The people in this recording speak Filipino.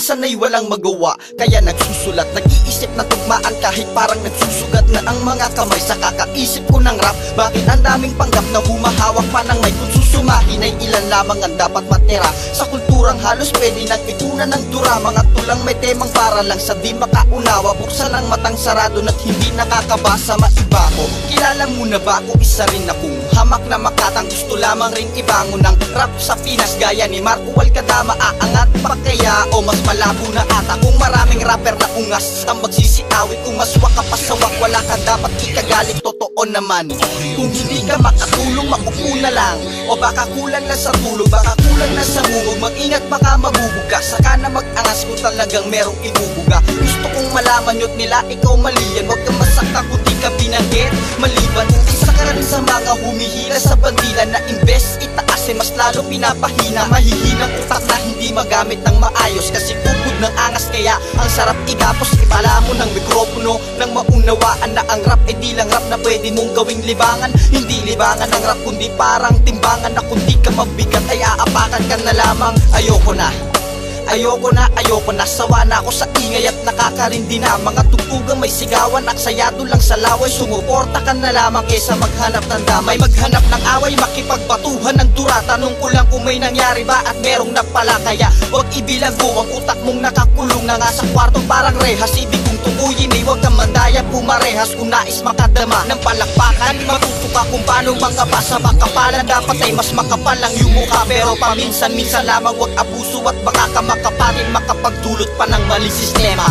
minsan ay walang magawa, kaya nagsusulat, nag-iisip na tugmaan kahit parang nagsusugat na ang mga kamay sa kakaisip ko ng rap. Bakit ang daming panggap na humahawak pa ng may kung susumakin ay ilan lamang ang dapat matira. Sa kulturang halos pwede nang itunan ng dura, mga tulang may temang para lang sa di makaunawa. Buksan ang matang sarado na't hindi nakakabasa, maiba ko. Kilala mo na ba ako? Isa rin akong hamak na makatang gusto lamang ring ibangon ng rap sa Pinas. Gaya ni Marco Alcadama, aangat pa kaya o mas malabo na ata kung maraming rapper na ungas ang magsisiawit. Kung mas waka pa sa wak, wala ka dapat ikagalit, totoo naman. Kung hindi ka makatulong, makupo na lang. O baka kulang na sa tulog, baka kulang na sa mungog. Mag-ingat baka mabubuga, saka na mag-angas kung talagang merong ibubuga. Gusto kong malaman yun nila, ikaw mali yan. Huwag kang masakta kung di ka binanggit. Maliban, isa ka rin sa mga humihila sa bandila na imbes itaas mas lalo pinapahina. Mahihinang utak na hindi magamit ng maayos kasi ubod ng angas, kaya ang sarap igapos. Ipala mo ng mikropono nang maunawaan na ang rap ay di lang rap na pwede mong gawing libangan. Hindi libangan ang rap kundi parang timbangan na kung di ka mabigat ay aapakan ka na lamang. Ayoko na, sawa na ako sa ingay at nakakarindi na mga tugtugang may sigawan, aksayado lang sa laway. Sumuporta ka na lamang kesa maghanap ng damay. Maghanap ng away, makipagbatuhan ng dura. Tanong ko lang kung may nangyari ba at merong napala. Kaya huwag ibilang mo ang utak mong nakakulong na nga sa kwarto parang rehas. Ibig kong tukuyin ay huwag kang mandaya pumarehas. Kung nais makadama ng palakpakan, matuto ka kung paano mga basa makapalan. Dapat ay mas makapal lang yung mukha, pero paminsan-minsan lamang huwag abuso at baka ka makapatin makapagdulot pa ng maling sistema.